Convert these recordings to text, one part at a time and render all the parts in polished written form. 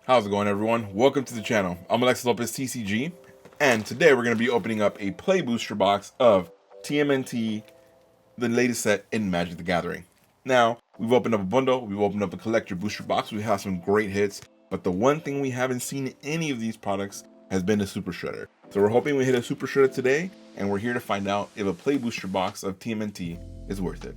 How's it going, everyone? Welcome to the channel. I'm Alexis Lopez TCG, and today we're going to be opening up a play booster box of TMNT, the latest set in Magic the Gathering. Now, we've opened up a bundle, we've opened up a collector booster box, we have some great hits, but the one thing we haven't seen in any of these products has been a Super Shredder. So we're hoping we hit a Super Shredder today, and we're here to find out if a play booster box of TMNT is worth it.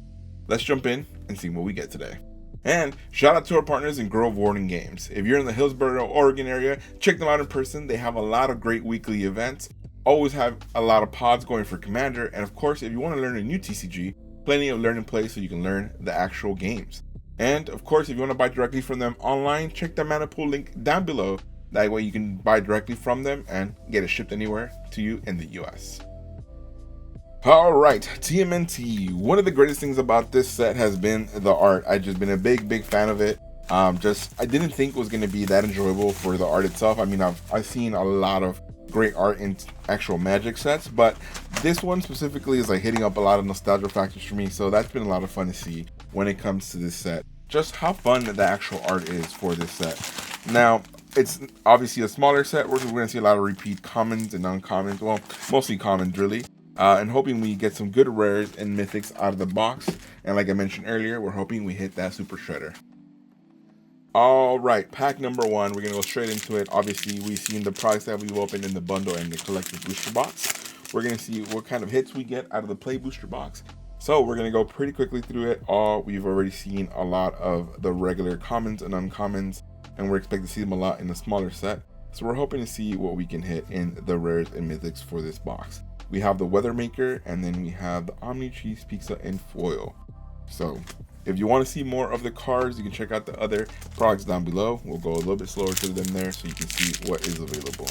Let's jump in and see what we get today. And shout out to our partners in Grove Warden Games. If you're in the Hillsboro, Oregon area, check them out in person. They have a lot of great weekly events, always have a lot of pods going for Commander, and of course, if you want to learn a new TCG, plenty of learning plays so you can learn the actual games. And of course, if you want to buy directly from them online, check the Mana Pool link down below. That way you can buy directly from them and get it shipped anywhere to you in the US. Alright, TMNT. One of the greatest things about this set has been the art. I've just been a big fan of it. I didn't think it was going to be that enjoyable for the art itself. I mean, I've seen a lot of great art in actual Magic sets, but this one specifically is like hitting up a lot of nostalgia factors for me, so that's been a lot of fun to see when it comes to this set. Just how fun the actual art is for this set. Now, it's obviously a smaller set. We're going to see a lot of repeat commons and uncommons, well, mostly commons really. And hoping we get some good rares and mythics out of the box. And like I mentioned earlier, we're hoping we hit that Super Shredder. Alright, pack number one. We're going to go straight into it. Obviously, we've seen the products that we've opened in the bundle and the collector booster box. We're going to see what kind of hits we get out of the play booster box. So we're going to go pretty quickly through it. We've already seen a lot of the regular commons and uncommons, and we're expecting to see them a lot in the smaller set. So we're hoping to see what we can hit in the rares and mythics for this box. We have the Weather Maker, and then we have the Omni Cheese Pizza in foil. So if you want to see more of the cards, you can check out the other products down below. We'll go a little bit slower to them there so you can see what is available.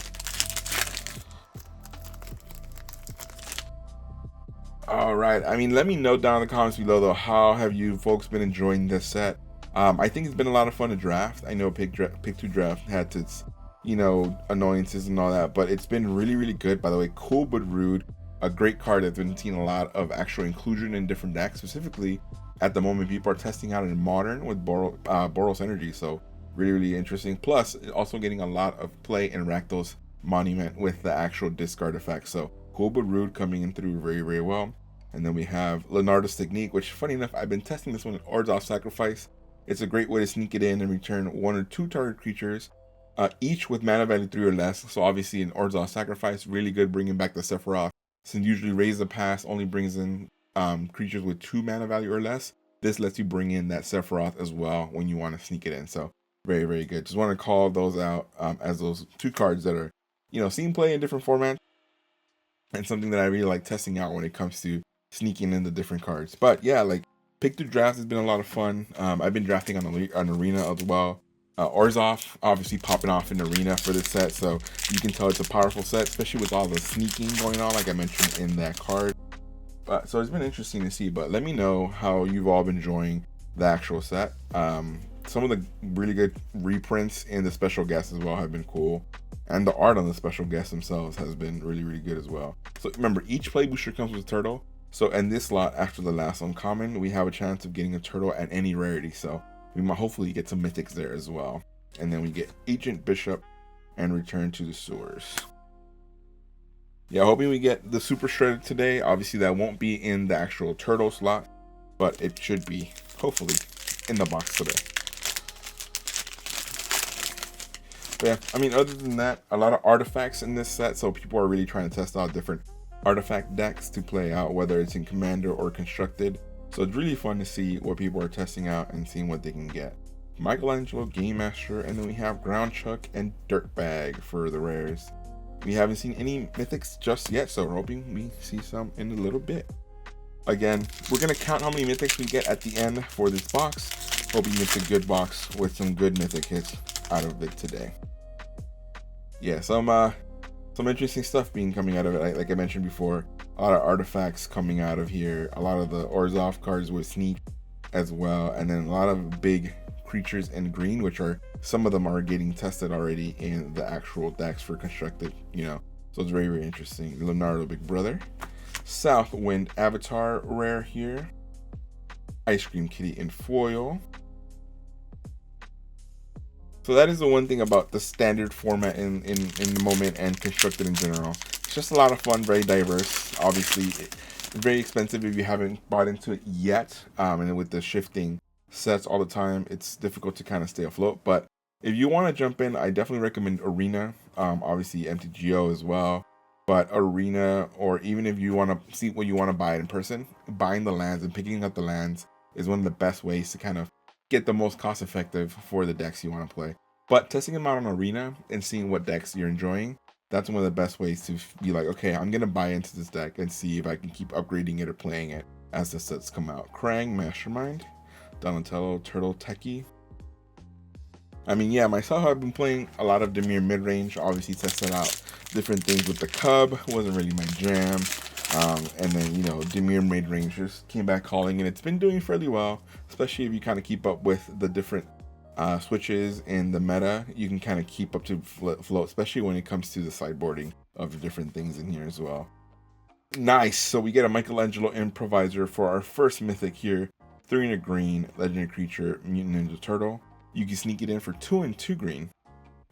Alright, I mean, let me know down in the comments below though, how have you folks been enjoying this set? I think it's been a lot of fun to draft. I know Pick 2 Draft had its annoyances and all that, but it's been really good. By the way, Cool But Rude, a great card that's been seeing a lot of actual inclusion in different decks. Specifically at the moment, people are testing out in Modern with Boros Energy, so really interesting. Plus also getting a lot of play in Rakdos Monument with the actual discard effect. So Cool But Rude coming in through very well. And then we have Leonardo's Technique, which funny enough, I've been testing this one in Orzhov Sacrifice. It's a great way to sneak it in and return 1 or 2 target creatures, each with mana value 3 or less. So obviously in Orzhov Sacrifice, really good bringing back the Sephiroth. Since usually Raise the Past only brings in creatures with 2 mana value or less, this lets you bring in that Sephiroth as well when you want to sneak it in. So very good. Just want to call those out as those 2 cards that are, seen play in different formats, and something that I really like testing out when it comes to sneaking in the different cards. But yeah, like Pick 2 Draft has been a lot of fun. I've been drafting on Arena as well. Orzhov obviously popping off in Arena for this set, so you can tell it's a powerful set, especially with all the sneaking going on, like I mentioned in that card. So it's been interesting to see, but let me know how you've all been enjoying the actual set. Some of the really good reprints in the special guests as well have been cool, and the art on the special guests themselves has been really good as well. So remember, each play booster comes with a turtle. So in this slot, after the last uncommon, we have a chance of getting a turtle at any rarity. So we might hopefully get some mythics there as well. And then we get Agent Bishop and Return to the Sewers. Yeah, hoping we get the Super Shredder today. Obviously that won't be in the actual turtle slot, but it should be hopefully in the box today. But yeah, I mean, other than that, a lot of artifacts in this set, so people are really trying to test out different artifact decks to play out, whether it's in Commander or Constructed. So it's really fun to see what people are testing out and seeing what they can get. Michelangelo, Game Master, and then we have Ground Chuck and Dirtbag for the rares. We haven't seen any mythics just yet, so we're hoping we see some in a little bit. Again, we're going to count how many mythics we get at the end for this box. Hoping it's a good box with some good mythic hits out of it today. Yeah, some interesting stuff coming out of it. Like I mentioned before, a lot of artifacts coming out of here, a lot of the Orzhov cards with sneak as well, and then a lot of big creatures in green, which are, some of them are getting tested already in the actual decks for Constructed, so it's very interesting. Leonardo Big Brother, Southwind Avatar rare here, Ice Cream Kitty in foil, So that is the one thing about the standard format in the moment and constructed in general. It's just a lot of fun, very diverse. Obviously, it's very expensive if you haven't bought into it yet. And with the shifting sets all the time, it's difficult to kind of stay afloat. But if you want to jump in, I definitely recommend Arena. Obviously MTGO as well. But Arena, or even if you want to see what you want to buy in person, buying the lands and picking up the lands is one of the best ways to kind of get the most cost effective for the decks you want to play. But testing them out on Arena and seeing what decks you're enjoying, that's one of the best ways to be like, okay, I'm going to buy into this deck and see if I can keep upgrading it or playing it as the sets come out. Krang, Mastermind, Donatello, Turtle, Techie. I mean, yeah, myself, I've been playing a lot of Dimir mid-range, obviously tested out different things with the Cub, wasn't really my jam. And then, you know, Dimir mid-range just came back calling, and it's been doing fairly well, especially if you kind of keep up with the different switches in the meta. You can kind of keep up to flow, especially when it comes to the sideboarding of the different things in here as well. Nice, so we get a Michelangelo Improviser for our first mythic here. 3 and a green, legendary creature, Mutant Ninja Turtle. You can sneak it in for 2 and 2 green.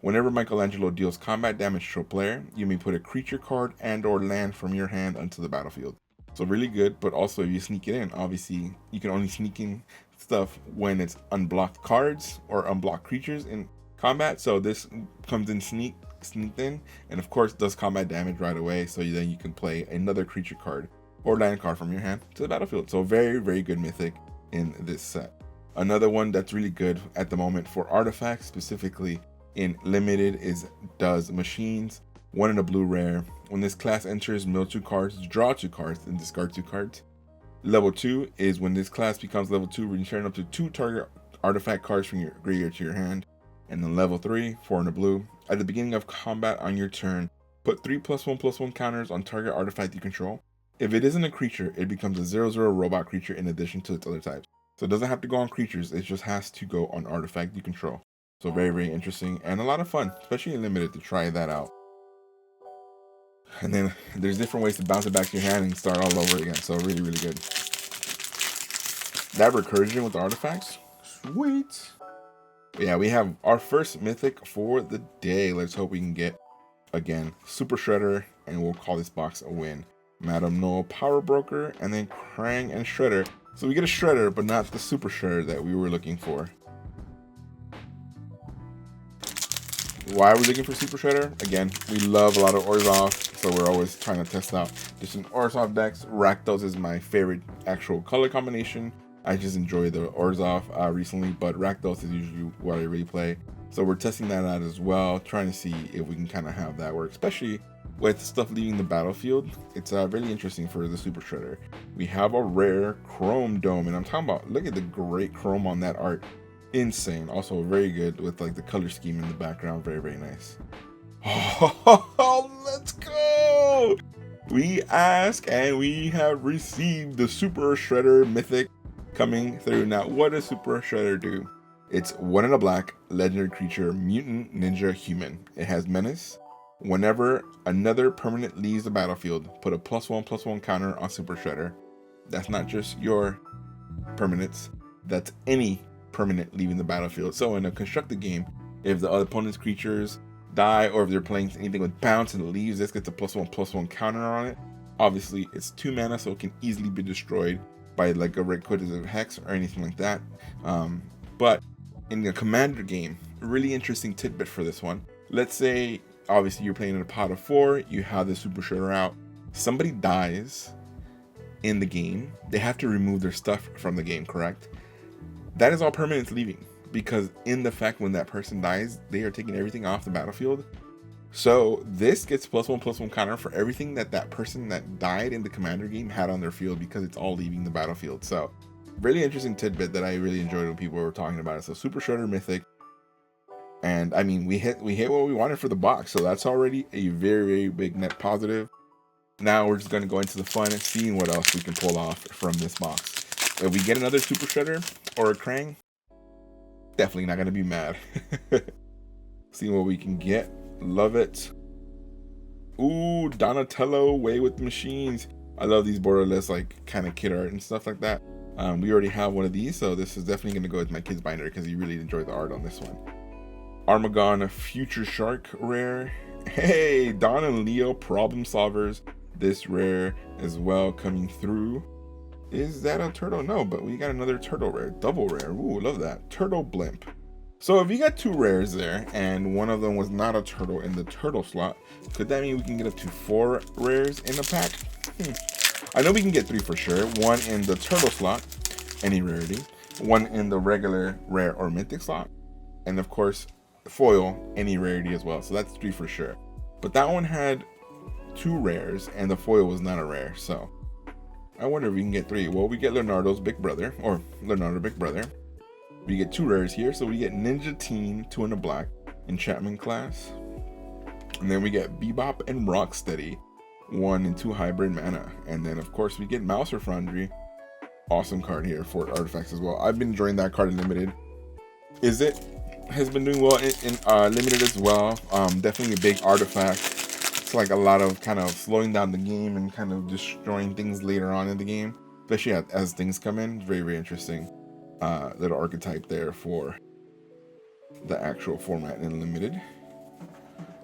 Whenever Michelangelo deals combat damage to a player, you may put a creature card and or land from your hand onto the battlefield. So really good, but also if you sneak it in, obviously you can only sneak in stuff when it's unblocked cards or unblocked creatures in combat. So this comes in sneaked in, and of course does combat damage right away. So then you can play another creature card or land card from your hand to the battlefield. So very, very good mythic in this set. Another one that's really good at the moment for artifacts, specifically in limited, is Does Machines. 1 in a blue rare. When this class enters, mill 2 cards, draw 2 cards, and discard 2 cards. Level 2 is when this class becomes level 2, return up to 2 target artifact cards from your graveyard to your hand. And then level 3, 4 in a blue. At the beginning of combat on your turn, put 3+1/+1 counters on target artifact you control. If it isn't a creature, it becomes a 0/0 robot creature in addition to its other types. So it doesn't have to go on creatures, it just has to go on artifact you control. So very, very interesting and a lot of fun, especially in limited, to try that out. And then there's different ways to bounce it back to your hand and start all over again. So really, really good. That recursion with the artifacts, sweet. But yeah, we have our first mythic for the day. Let's hope we can get, again, Super Shredder, and we'll call this box a win. Madam Noel, Power Broker, and then Krang and Shredder. So we get a Shredder, but not the Super Shredder that we were looking for. Why are we looking for Super Shredder? Again, we love a lot of Orzhov, so we're always trying to test out different Orzhov decks. Rakdos is my favorite actual color combination. I just enjoy the Orzhov recently, but Rakdos is usually what I really play. So we're testing that out as well, trying to see if we can kind of have that work, especially with stuff leaving the battlefield. It's really interesting for the Super Shredder. We have a rare Chrome Dome, and I'm talking about, look at the great chrome on that art. Insane. Also very good with like the color scheme in the background. Very, very nice. Oh, let's go! We ask and we have received the Super Shredder mythic coming through. Now, what does Super Shredder do? It's 1 in a black, legendary creature, Mutant Ninja Human. It has Menace. Whenever another permanent leaves the battlefield, put a +1/+1 counter on Super Shredder. That's not just your permanents, that's any permanent leaving the battlefield. So in a constructed game, if the other opponent's creatures die, or if they're playing anything with bounce and it leaves, this gets a +1/+1 counter on it. Obviously, it's 2 mana, so it can easily be destroyed by like a Requisitive Hex or anything like that. But in the commander game, really interesting tidbit for this one. Let's say, obviously, you're playing in a pot of 4, you have the Super Shredder out, somebody dies in the game, they have to remove their stuff from the game, correct? That is all permanents leaving, because in the fact when that person dies, they are taking everything off the battlefield. So this gets +1/+1 counter for everything that that person that died in the commander game had on their field, because it's all leaving the battlefield. So really interesting tidbit that I really enjoyed when people were talking about it. So Super Shredder mythic, and I mean we hit what we wanted for the box, so that's already a very, very big net positive. Now we're just going to go into the fun and seeing what else we can pull off from this box. If we get another Super Shredder or a Krang, definitely not going to be mad. Seeing what we can get. Love it. Ooh, Donatello, Way with the Machines. I love these borderless like kind of kid art and stuff like that. We already have one of these, so this is definitely going to go with my kid's binder because he really enjoyed the art on this one. Armagon Future Shark rare. Hey, Don and Leo problem solvers. This rare as well coming through. Is that a turtle? No, but we got another turtle rare. Double rare. Ooh, love that. Turtle blimp. So if you got 2 rares there, and one of them was not a turtle in the turtle slot, could that mean we can get up to 4 rares in the pack? I know we can get 3 for sure. 1 in the turtle slot, any rarity. 1 in the regular rare or mythic slot. And of course, foil, any rarity as well. So that's 3 for sure. But that one had 2 rares, and the foil was not a rare. So I wonder if we can get 3. Well, we get Leonardo's big brother, or Leonardo big brother. We get 2 rares here, so we get Ninja Team 2 in the black enchantment class, and then we get Bebop and Rocksteady 1 and 2 hybrid mana, and then of course we get Mouser Foundry. Awesome card here for artifacts as well. I've been enjoying that card in limited. Is it has been doing well in limited as well. Definitely a big artifact. It's like a lot of kind of slowing down the game and kind of destroying things later on in the game, especially as things come in. Very, very interesting. Little archetype there for the actual format in limited.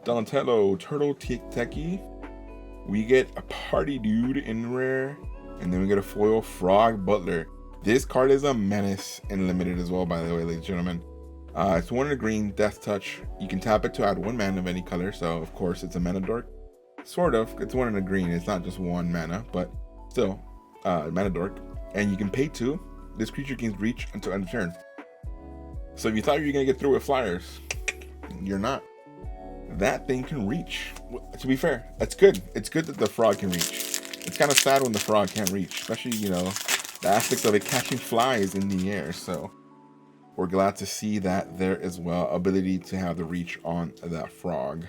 Donatello Turtle Techie. We get a Party Dude in rare, and then we get a foil Frog Butler. This card is a menace in limited as well, by the way, ladies and gentlemen. It's 1 in a green, Death Touch. You can tap it to add 1 mana of any color, so of course it's a mana dork. Sort of, it's 1 in a green, it's not just 1 mana, but still, mana dork. And you can pay 2. This creature gains reach until end of turn. So if you thought you were going to get through with flyers, you're not. That thing can reach. To be fair, that's good. It's good that the frog can reach. It's kind of sad when the frog can't reach, especially, you know, the aspects of it catching flies in the air. So we're glad to see that there as well. Ability to have the reach on that frog.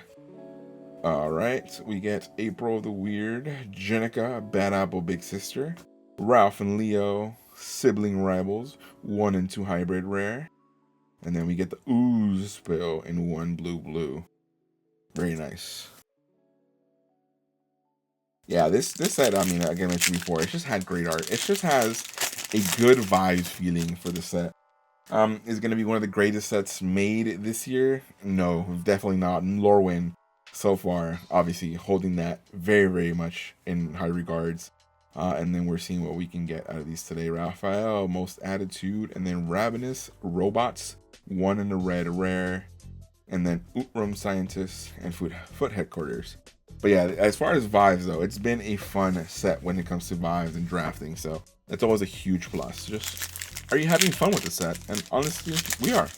All right, we get April the Weird, Jenica, Bad Apple Big Sister, Ralph and Leo, Sibling Rivals, 1 and 2 hybrid rare, and then we get the Ooze spell in 1 blue. Very nice. Yeah, this set, I mean, again, I mentioned before, it just had great art. It just has a good vibes feeling for the set. Is it going to be one of the greatest sets made this year? No, definitely not. Lorwyn, so far, obviously holding that very, very much in high regards. And then we're seeing what we can get out of these today. Raphael, Most Attitude, and then Ravenous Robots, 1 in the red rare, and then Utrum Scientist and Foot Headquarters. But yeah, as far as vibes though, it's been a fun set when it comes to vibes and drafting, so that's always a huge plus. Just, are you having fun with the set? And honestly, we are.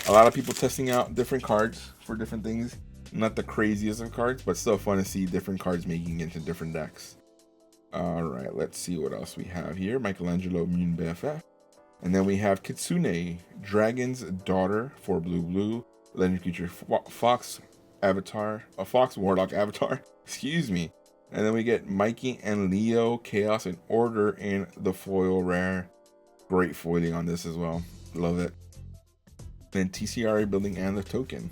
A lot of people testing out different cards for different things. Not the craziest of cards, but still fun to see different cards making it into different decks. Alright, let's see what else we have here. Michelangelo Mutant BFF. And then we have Kitsune, Dragon's Daughter for blue. Legendary creature, Fox Avatar, a Fox Warlock Avatar, excuse me. And then we get Mikey and Leo, Chaos and Order in the foil rare. Great foiling on this as well. Love it. Then TCRA building and the token.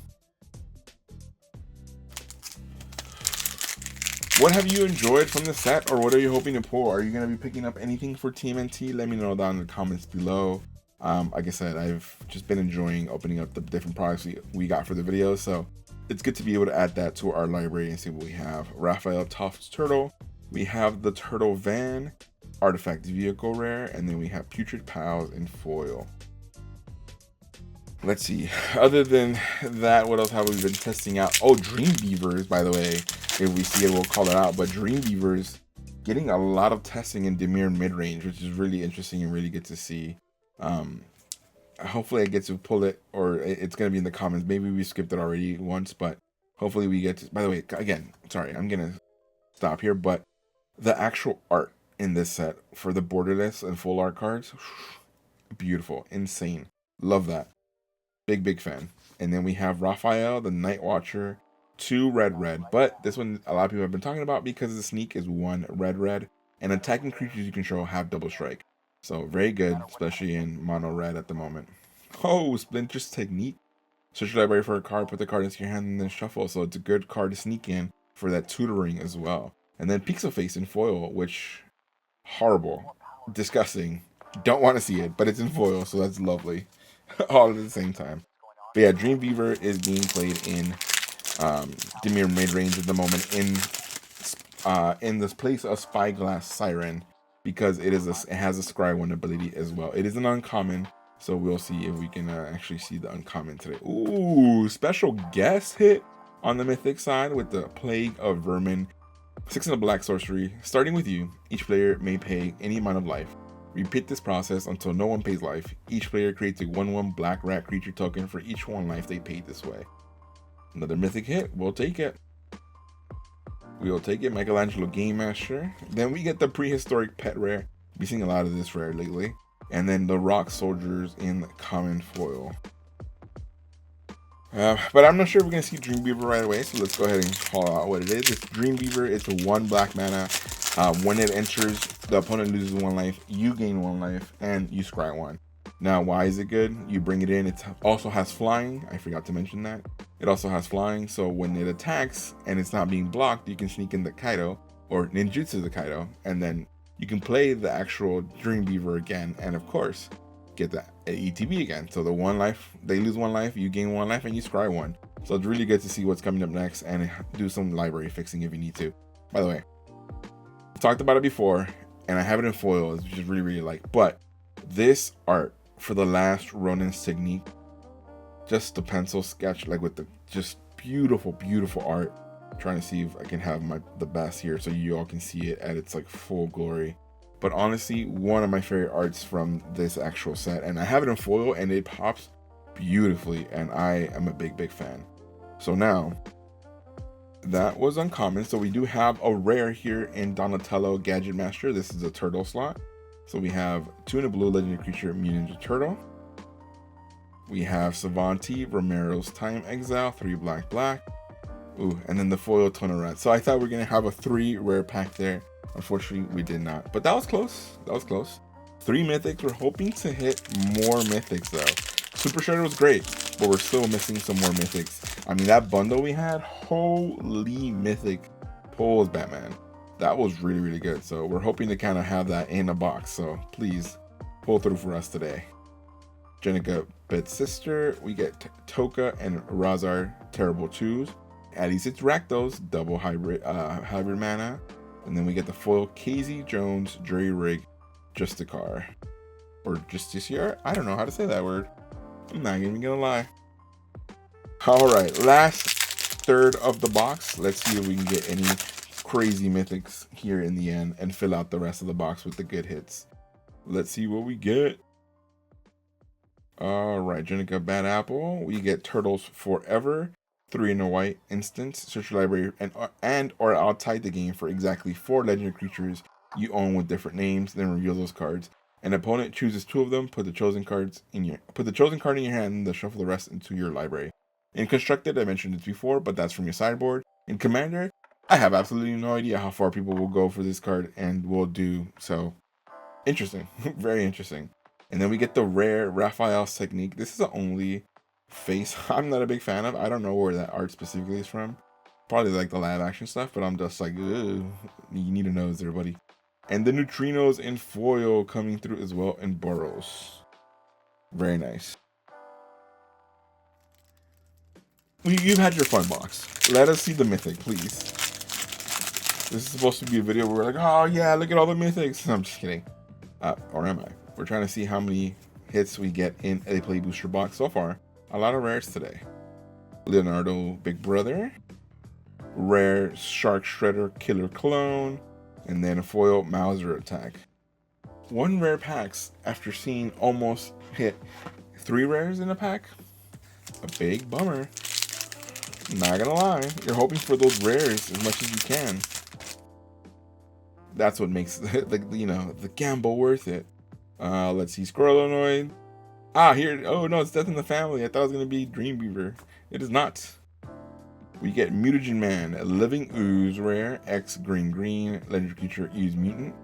What have you enjoyed from the set, or what are you hoping to pull? Are you going to be picking up anything for TMNT? Let me know down in the comments below. Like I said, I've just been enjoying opening up the different products we got for the videos, so it's good to be able to add that to our library and see what we have. Raphael Tufts Turtle. We have the Turtle Van, Artifact Vehicle Rare, and then we have Putrid Pals in foil. Let's see. Other than that, what else have we been testing out? Oh, Dream Beavers, by the way. If we see it, we'll call it out. But Dream Beavers getting a lot of testing in Dimir mid-range, which is really interesting and really good to see. Hopefully I get to pull it, or it's going to be in the comments. Maybe we skipped it already once, but hopefully we get to... By the way, again, sorry, I'm going to stop here, but the actual art in this set for the borderless and full art cards, beautiful, insane. Love that. Big fan. And then we have Raphael, the Night Watcher, 2 red, but this one a lot of people have been talking about because the sneak is 1 red, and attacking creatures you control have double strike. So very good, especially in mono red at the moment. Oh, Splinter's Technique. Search your library for a card, put the card into your hand, and then shuffle. So it's a good card to sneak in for that tutoring as well. And then Pixel Face in foil, which horrible, disgusting. Don't want to see it, but it's in foil, so that's lovely. All at the same time. But yeah, Dreamweaver is being played in Dimir mid-range at the moment in this place of Spyglass Siren, because it has a Scry 1 ability as well. It is an uncommon, so we'll see if we can actually see the uncommon today. Ooh, special guest hit on the mythic side with the Plague of Vermin. 6 in a black sorcery. Starting with you, each player may pay any amount of life. Repeat this process until no one pays life. Each player creates a 1/1 black rat creature token for each 1 life they paid this way. Another mythic hit, we'll take it. We'll take it, Michelangelo Game Master. Then we get the prehistoric pet rare. We've seen a lot of this rare lately. And then the rock soldiers in common foil. But I'm not sure if we're going to see Dreamweaver right away, so let's go ahead and call out what it is. It's Dreamweaver. It's a 1 black mana. When it enters, the opponent loses 1 life, you gain 1 life, and you scry 1. Now, why is it good? You bring it in. It also has flying. I forgot to mention that. It also has flying, so when it attacks and it's not being blocked, you can sneak in the Kaido or ninjutsu the Kaido, and then you can play the actual Dreamweaver again, and of course, get the ETB again. So the 1 life, they lose 1 life, you gain 1 life, and you scry 1. So it's really good to see what's coming up next and do some library fixing if you need to. By the way, I talked about it before, and I have it in foil, which is really like. But this art for the last Ronin's technique, just the pencil sketch, like with the just beautiful art. I'm trying to see if I can have the best here so you all can see it at its like full glory. But honestly, one of my favorite arts from this actual set, and I have it in foil and it pops beautifully, and I am a big fan. So now that was uncommon, so we do have a rare here in Donatello Gadget Master. This is a turtle slot. So we have 2 in a blue legendary creature, Mutant Ninja Turtle. We have Savanti, Romero's Time Exile, 3 black. Ooh, and then the foil Toner Rat. So I thought we were gonna have a 3 rare pack there. Unfortunately, we did not. But that was close. 3 mythics. We're hoping to hit more mythics though. Super Shredder was great, but we're still missing some more mythics. I mean, that bundle we had, holy mythic pulls Batman. That was really good. So we're hoping to kind of have that in a box. So please pull through for us today. Jenica Bed Sister. We get Toka and Razar Terrible 2s. At least it's Rakdos, double hybrid mana. And then we get the foil KZ Jones, Jury Rig, Justicar. Or Justiciar? I don't know how to say that word. I'm not even gonna lie. Alright, last third of the box. Let's see if we can get any crazy mythics here in the end and fill out the rest of the box with the good hits. Let's see what we get. Alright, Jenica Bad Apple. We get Turtles Forever. 3 in a white instance. Search your library and or outside the game for exactly 4 legendary creatures you own with different names, then reveal those cards. An opponent chooses 2 of them, put the chosen card in your hand, and then shuffle the rest into your library. In Constructed, I mentioned this before, but that's from your sideboard. In Commander, I have absolutely no idea how far people will go for this card and will do so. Interesting. Very interesting. And then we get the rare Raphael's Technique. This is the only face I'm not a big fan of. I don't know where that art specifically is from. Probably like the live action stuff, but I'm just like, ugh, you need to know there, buddy. And the Neutrinos in foil coming through as well in Burrows. Very nice. You've had your fun box. Let us see the mythic, please. This is supposed to be a video where we're like, oh yeah, look at all the mythics. I'm just kidding. Or am I? We're trying to see how many hits we get in a play booster box so far. A lot of rares today. Leonardo Big Brother. Rare Shark Shredder Killer Clone. And then a foil Mauser attack. 1 rare packs after seeing almost hit 3 rares in a pack. A big bummer. Not gonna lie. You're hoping for those rares as much as you can. That's what makes the gamble worth it. Let's see. Squirrelonoid. Here. Oh no, it's Death in the Family. I thought it was gonna be Dreamweaver. It is not. We get Mutagen Man, a Living Ooze rare, X green legendary creature, Ooze Mutant.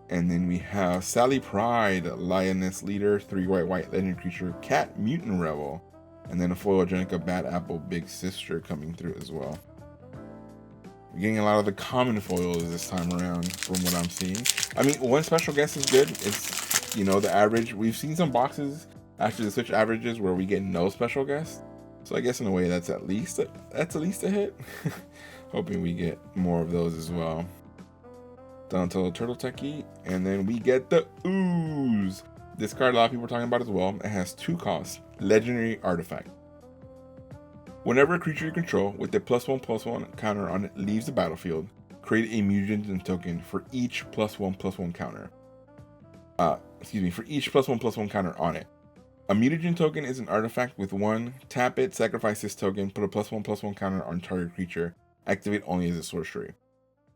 And then we have Sally Pride, Lioness Leader, 3 white legendary creature, Cat Mutant Rebel. And then a foil Jenica Bad Apple Big Sister coming through as well. We're getting a lot of the common foils this time around from what I'm seeing. I mean, 1 special guest is good. It's, the average. We've seen some boxes After the switch averages where we get no special guests. So I guess in a way that's at least a hit. Hoping we get more of those as well. Donatello Turtle Techie, and then we get the Ooze. This card a lot of people are talking about as well. It has 2 costs. Legendary Artifact. Whenever a creature you control with a +1/+1 counter on it leaves the battlefield, create a mutant token for each +1/+1 counter. For each +1/+1 counter on it. A mutagen token is an artifact with 1. Tap it, sacrifice this token, put a +1/+1 counter on target creature. Activate only as a sorcery.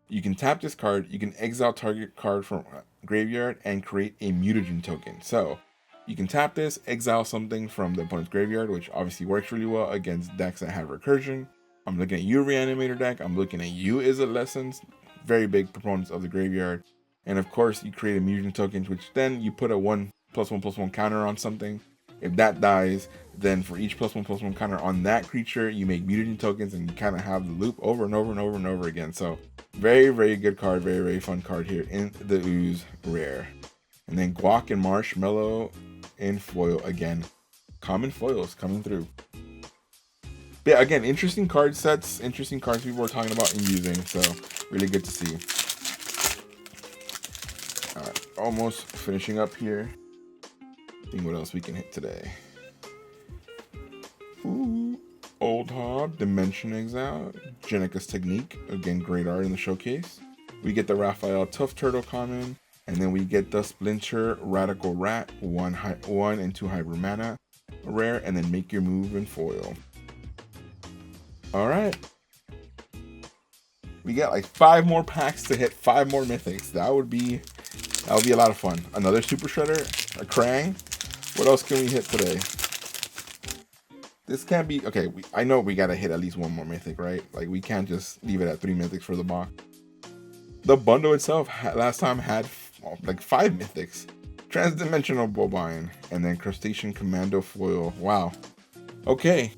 You can tap this card, you can exile target card from graveyard, and create a mutagen token. So, you can tap this, exile something from the opponent's graveyard, which obviously works really well against decks that have recursion. I'm looking at you, Reanimator deck. I'm looking at you, Izzet Lessons. Very big proponents of the graveyard. And of course, you create a mutagen token, which then you put a 1/1/1 counter on something. If that dies, then for each +1/+1 counter on that creature, you make mutagen tokens, and you kind of have the loop over and over and over and over again. So, very, very good card. Very, very fun card here in the Ooze rare. And then Guac and Marshmallow in foil again. Common foils coming through. But yeah, again, interesting card sets, interesting cards people are talking about and using. So, really good to see. All right, almost finishing up here. Seeing what else we can hit today. Ooh, Old Hob, Dimension Exile, Jenika's Technique. Again, great art in the showcase. We get the Raphael Tough Turtle common, and then we get the Splinter Radical Rat, 1 and 2 hybrid mana rare, and then make your move in foil. All right. We got like 5 more packs to hit, 5 more mythics. That would be a lot of fun. Another Super Shredder, a Krang. What else can we hit today? This can't be okay. I know we gotta hit at least 1 more mythic, right? Like we can't just leave it at 3 mythics for the box. The bundle itself last time had like 5 mythics. Transdimensional Bovine, and then Crustacean Commando foil. Wow. Okay.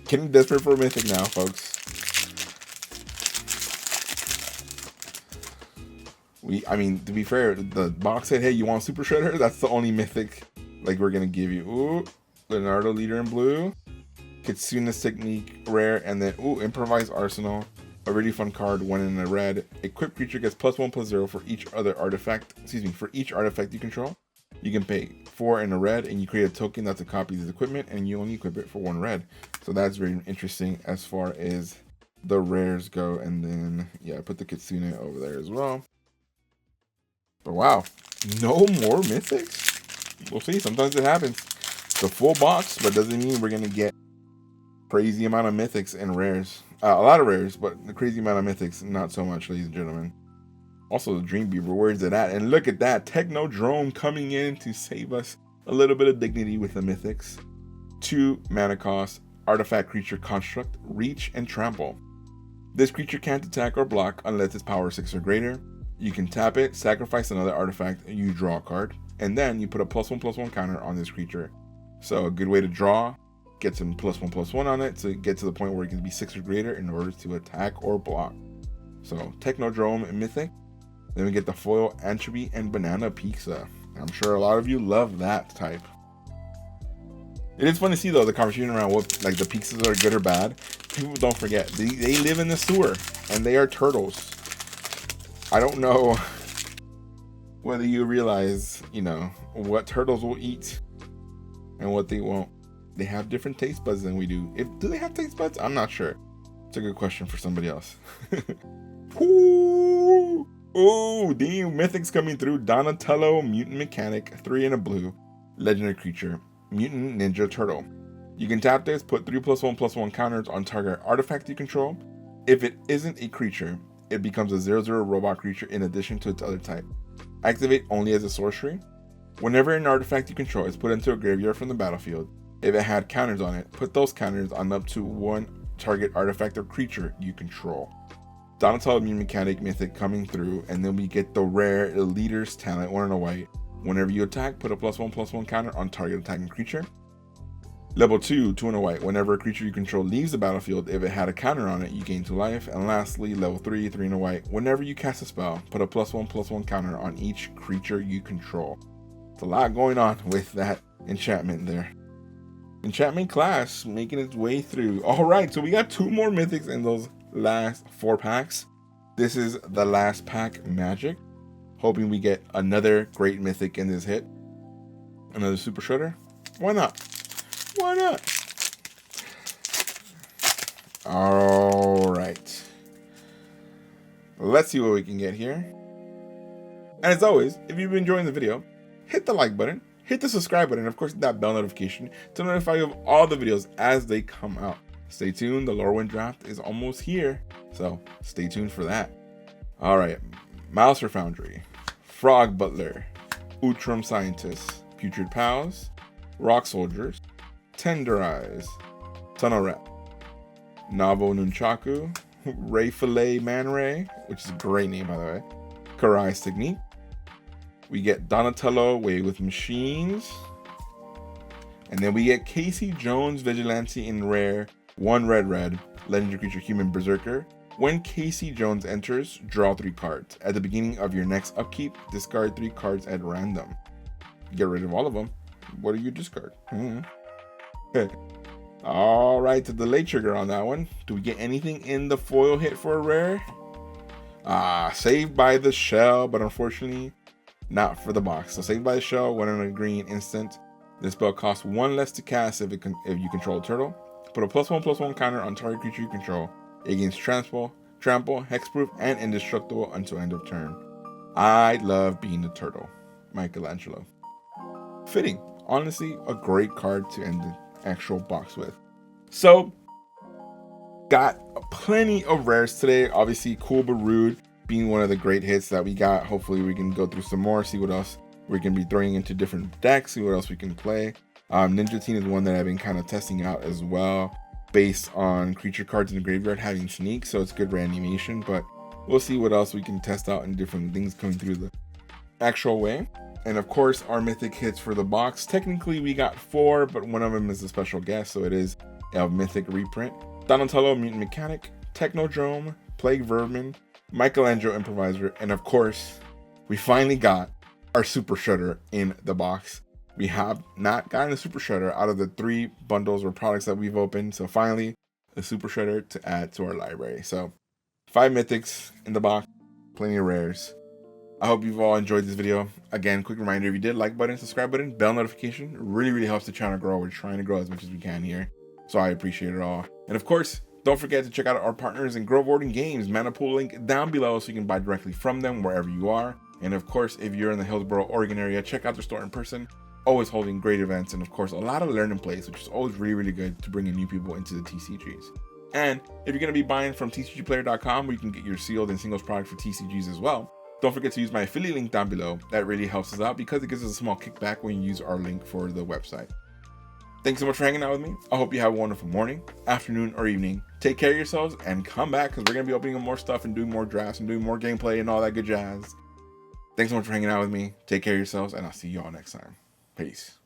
Getting desperate for a mythic now, folks. I mean, to be fair, the box said, hey, you want Super Shredder? That's the only mythic like we're gonna give you. Ooh, Leonardo Leader in blue, Kitsune's Technique rare, and then ooh, Improvised Arsenal, a really fun card, 1 in a red. Equipped creature gets +1/+0 for each other artifact. For each artifact you control. You can pay 4 in a red, and you create a token that's a copy of this equipment, and you only equip it for 1 red. So that's very interesting as far as the rares go. And then yeah, I put the Kitsune over there as well. But wow, no more mythics? We'll see. Sometimes it happens. It's a full box, but doesn't mean we're going to get crazy amount of mythics and rares. A lot of rares, but the crazy amount of mythics, not so much, ladies and gentlemen. Also, the Dream Beaver, where's it at? And look at that, Technodrome coming in to save us a little bit of dignity with the mythics. 2 mana cost, artifact creature construct, reach, and trample. This creature can't attack or block unless it's power 6 or greater. You can tap it, sacrifice another artifact, and you draw a card. And then you put a +1/+1 counter on this creature. So a good way to draw, get some +1/+1 on it to get to the point where it can be 6 or greater in order to attack or block. So Technodrome and Mythic. Then we get the foil Anchovy and Banana Pizza. I'm sure a lot of you love that type. It is fun to see though the conversation around what like the pizzas are good or bad. People don't forget they live in the sewer and they are turtles. I don't know whether you realize, you know, what turtles will eat and what they won't. They have different taste buds than we do. Do they have taste buds? I'm not sure. It's a good question for somebody else. Ooh, damn, mythics coming through. Donatello, Mutant Mechanic, 3 in a blue, legendary creature, Mutant Ninja Turtle. You can tap this, put 3 +1/+1 counters on target artifact you control. If it isn't a creature, it becomes a 0/0 robot creature in addition to its other type. Activate only as a sorcery. Whenever an artifact you control is put into a graveyard from the battlefield, if it had counters on it, put those counters on up to 1 target artifact or creature you control. Donatello Mutant Mechanic Mythic coming through, and then we get the rare Leader's Talent, 1 in a white. Whenever you attack, put a +1/+1 counter on target attacking creature. Level 2, 2 in a white. Whenever a creature you control leaves the battlefield, if it had a counter on it, you gain 2 life. And lastly, level 3, 3 in a white. Whenever you cast a spell, put a +1/+1 counter on each creature you control. It's a lot going on with that enchantment there. Enchantment class making its way through. All right, so we got 2 more mythics in those last 4 packs. This is the last pack magic. Hoping we get another great mythic in this hit. Another super shredder. Why not? Why not? All right. Let's see what we can get here. And as always, if you've been enjoying the video, hit the like button, hit the subscribe button, and of course that bell notification to notify you of all the videos as they come out. Stay tuned, the Lorwyn draft is almost here, so stay tuned for that. All right, Mouser Foundry, Frog Butler, Utrum Scientist, Putrid Pals, Rock Soldiers, Tenderize, Tunnel Rat, Navo Nunchaku, Ray Filet Man Ray, which is a great name by the way, Karai's Technique. We get Donatello Way with Machines. And then we get Casey Jones Vigilante in rare, 1 red, legendary creature human berserker. When Casey Jones enters, draw 3 cards. At the beginning of your next upkeep, discard 3 cards at random. Get rid of all of them. What do you discard? All right, to the late trigger on that one. Do we get anything in the foil hit for a rare? Saved by the Shell, but unfortunately not for the box. So Saved by the Shell, 1 in a green instant. This spell costs 1 less to cast if you control a turtle. Put a +1/+1 counter on target creature you control. It gains trample, hexproof, and indestructible until end of turn. I love being a turtle. Michelangelo. Fitting. Honestly, a great card to end the actual box with. So, got plenty of rares today. Obviously, Cool but Rude being one of the great hits that we got. Hopefully, we can go through some more, see what else we're going to be throwing into different decks, see what else we can play. Ninja Teen is one that I've been kind of testing out as well, based on creature cards in the graveyard having sneak, so it's good reanimation, but we'll see what else we can test out in different things coming through the actual way. And of course, our mythic hits for the box. Technically, we got 4, but one of them is a special guest, so it is a mythic reprint. Donatello, Mutant Mechanic, Technodrome, Plague Vermin, Michelangelo Improviser, and of course, we finally got our Super Shredder in the box. We have not gotten a Super Shredder out of the 3 bundles or products that we've opened, so finally, a Super Shredder to add to our library. So, 5 mythics in the box, plenty of rares. I hope you've all enjoyed this video. Again, quick reminder, if you did, like button, subscribe button, bell notification, really helps the channel grow. We're trying to grow as much as we can here, so I appreciate it all. And of course, don't forget to check out our partners in Warden Games. Mana pool link down below so you can buy directly from them wherever you are. And of course, if you're in the Hillsboro, Oregon area, check out their store in person. Always holding great events, and of course, a lot of learning plays, which is always really good to bring in new people into the TCGs. And if you're going to be buying from tcgplayer.com, where you can get your sealed and singles product for TCGs as well, don't forget to use my affiliate link down below. That really helps us out because it gives us a small kickback when you use our link for the website. Thanks so much for hanging out with me. I hope you have a wonderful morning, afternoon, or evening. Take care of yourselves and come back because we're going to be opening up more stuff and doing more drafts and doing more gameplay and all that good jazz. Thanks so much for hanging out with me. Take care of yourselves, and I'll see you all next time. Peace.